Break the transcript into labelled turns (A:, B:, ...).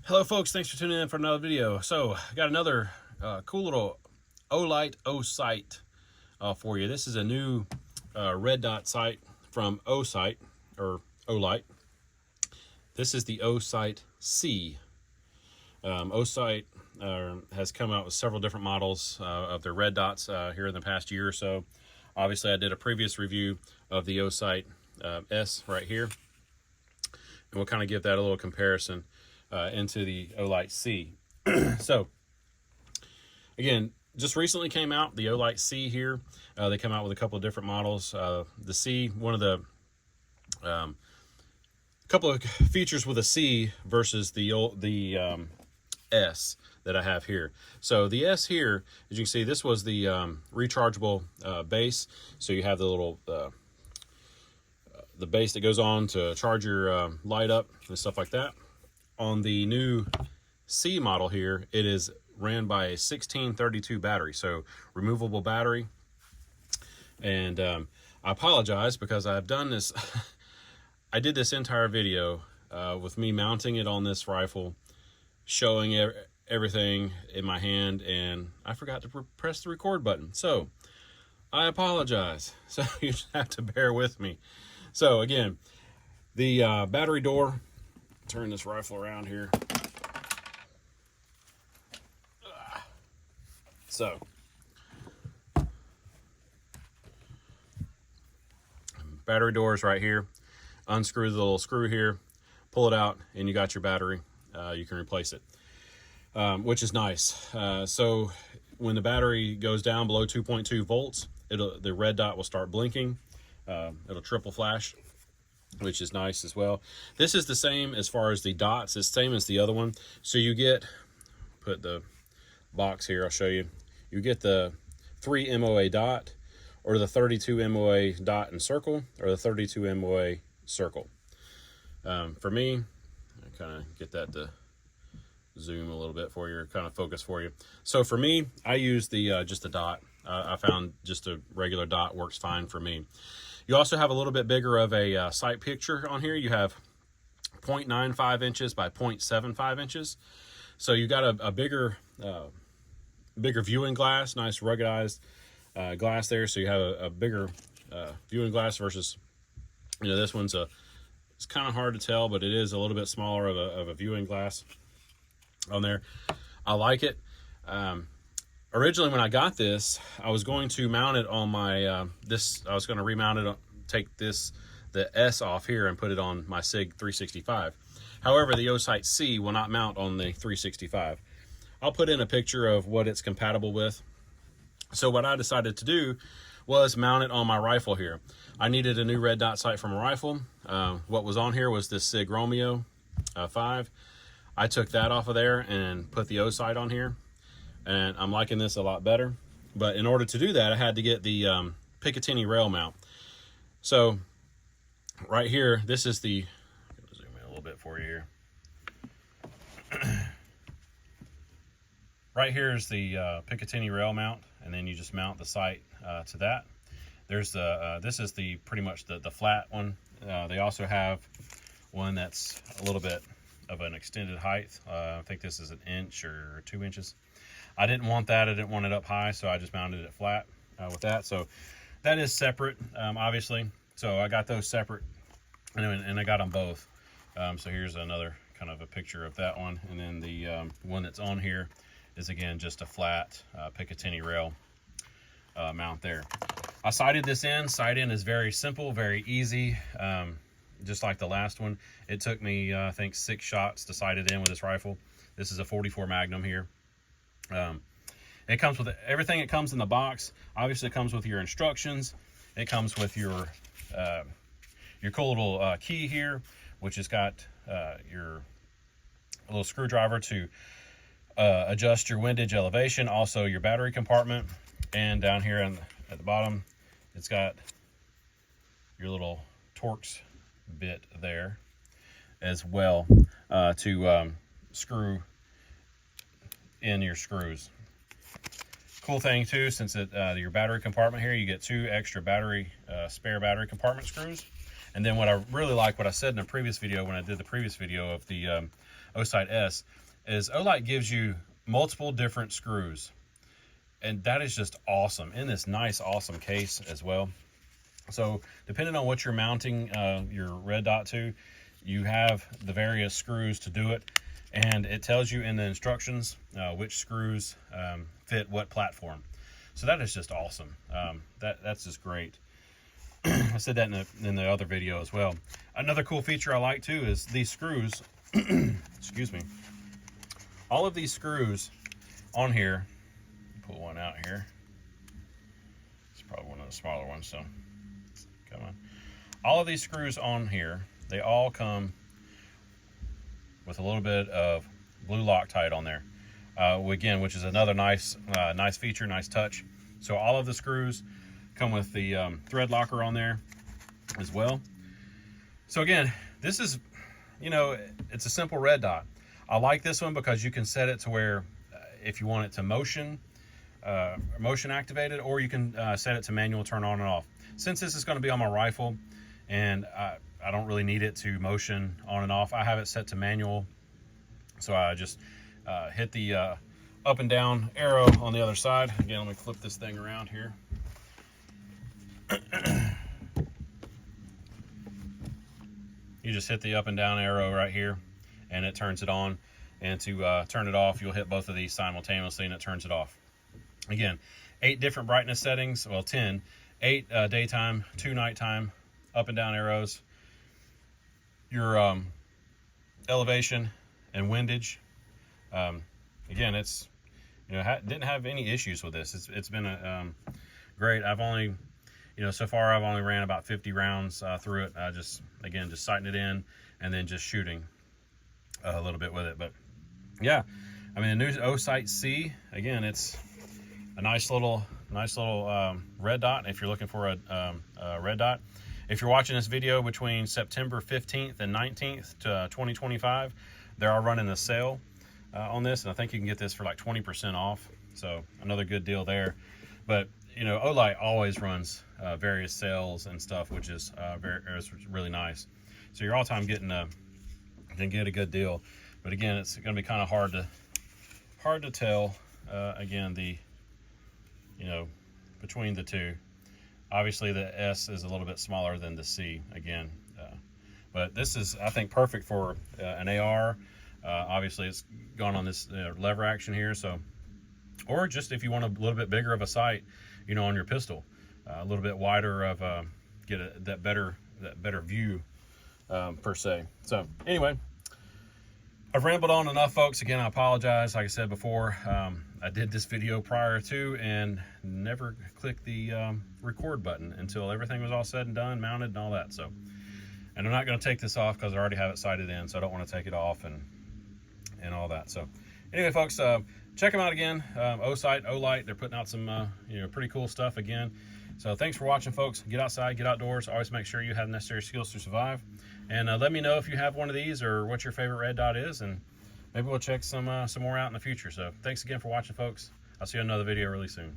A: Hello folks, thanks for tuning in for another video. So I got another cool little Olight Osight for you. This is a new red dot sight from Osight or Olight. This is the Osight C. Osight has come out with several different models of their red dots here in the past year or so. Obviously I did a previous review of the Osight S right here, and we'll kind of give that a little comparison into the Olight C. So again, just recently came out the Olight C here. They come out with a couple of different models. The C, one of the couple of features with a C versus the S that I have here. So the S here, as you can see, this was the rechargeable base. So you have the little the base that goes on to charge your light up and stuff like that. On the new C model here, it is ran by a 1632 battery, so removable battery. And I apologize because I've done this. I did this entire video with me mounting it on this rifle, showing everything in my hand, and I forgot to press the record button. So I apologize. So you just have to bear with me. So again, the battery door. Turn this rifle around here. So battery door is right here. Unscrew the little screw here, pull it out, and you got your battery. You can replace it, which is nice. So when the battery goes down below 2.2 volts, the red dot will start blinking. It'll triple flash, which is nice as well. This is the same as far as the dots. It's the same as the other one. So you get, put the box here, I'll show you. You get the 3 MOA dot, or the 32 MOA dot and circle, or the 32 MOA circle. For me, I kind of get that to zoom a little bit for you, kind of focus for you. So for me, I use the just the dot. I found just a regular dot works fine for me. You also have a little bit bigger of a sight picture on here. You have 0.95 inches by 0.75 inches. So you got a bigger viewing glass, nice ruggedized glass there. So you have a bigger viewing glass versus, this one's it's kind of hard to tell, but it is a little bit smaller of a viewing glass on there. I like it. Originally, when I got this, I was going to mount it on my I was going to remount it, take the S off here and put it on my SIG 365. However, the Osight C will not mount on the 365. I'll put in a picture of what it's compatible with. So what I decided to do was mount it on my rifle here. I needed a new red dot sight from a rifle. What was on here was this SIG Romeo 5. I took that off of there and put the Osight on here. And I'm liking this a lot better. But in order to do that, I had to get the Picatinny rail mount. So right here, this is the, I'm going to zoom in a little bit for you here. Right here is the Picatinny rail mount, and then you just mount the sight to that. There's the this is the pretty much the flat one. They also have one that's a little bit of an extended height. I think this is 1 inch or 2 inches. I didn't want that. I didn't want it up high, so I just mounted it flat with that. So that is separate, obviously. So I got those separate, and I got them both. So here's another kind of a picture of that one. And then the one that's on here is, again, just a flat Picatinny rail mount there. I sighted this in. Sight in is very simple, very easy. Just like the last one. It took me, I think, 6 shots to sight it in with this rifle. This is a 44 Magnum here. It comes with everything. It comes in the box. Obviously, it comes with your instructions. It comes with your cool little key here, which has got your little screwdriver to adjust your windage elevation. Also, your battery compartment, and down here at the bottom, it's got your little Torx bit there as well to screw in your screws. Cool thing too, since your battery compartment here, you get 2 extra spare battery compartment screws, And then what I really like, what I said in a previous video, when I did the previous video of the Osight S, is Olight gives you multiple different screws. And that is just awesome in this nice, awesome case as well. So depending on what you're mounting your red dot to, you have the various screws to do it. And it tells you in the instructions which screws fit what platform. So that is just awesome. That's just great. I said that in the other video as well. Another cool feature I like too is these screws. Excuse me. All of these screws on here. Pull one out here. It's probably one of the smaller ones, so come on. All of these screws on here, they all come with a little bit of blue Loctite on there. Again, which is another nice feature, nice touch. So all of the screws come with the thread locker on there as well. So again, this is, you know, it's a simple red dot. I like this one because you can set it to where if you want it to motion activated, or you can set it to manual turn on and off. Since this is going to be on my rifle and I don't really need it to motion on and off, I have it set to manual. So I just hit the up and down arrow on the other side. Again, let me flip this thing around here. You just hit the up and down arrow right here and it turns it on. And to turn it off, you'll hit both of these simultaneously and it turns it off. Again, 8 different brightness settings, well 10, 8 daytime, 2 nighttime, up and down arrows, your elevation and windage. Again, it's, you know, didn't have any issues with this. It's been great. I've only, you know, so far I've only ran about 50 rounds through it. Just sighting it in and then just shooting a little bit with it. But yeah, I mean, the new Osight C, again, it's a nice little red dot if you're looking for a red dot. If you're watching this video between September 15th and 19th to 2025, they are running a sale on this, and I think you can get this for like 20% off. So another good deal there. But you know, Olight always runs various sales and stuff, which is really nice. So you're all time getting a good deal. But again, it's going to be kind of hard to tell. Again, you know, between the two. Obviously, the S is a little bit smaller than the C again. But this is, I think, perfect for an AR. Obviously, it's gone on this lever action here. So, or just if you want a little bit bigger of a sight, you know, on your pistol, a little bit wider of get that better view per se. So anyway, I've rambled on enough, folks. Again, I apologize. Like I said before, I did this video prior to and never clicked the record button until everything was all said and done, mounted and all that. So, and I'm not going to take this off because I already have it sighted in, so I don't want to take it off and all that. So anyway, folks, check them out again. Olight, they're putting out some you know, pretty cool stuff again. So thanks for watching, folks. Get outside, get outdoors. Always make sure you have the necessary skills to survive. And let me know if you have one of these or what your favorite red dot is, and maybe we'll check some more out in the future. So thanks again for watching, folks. I'll see you on another video really soon.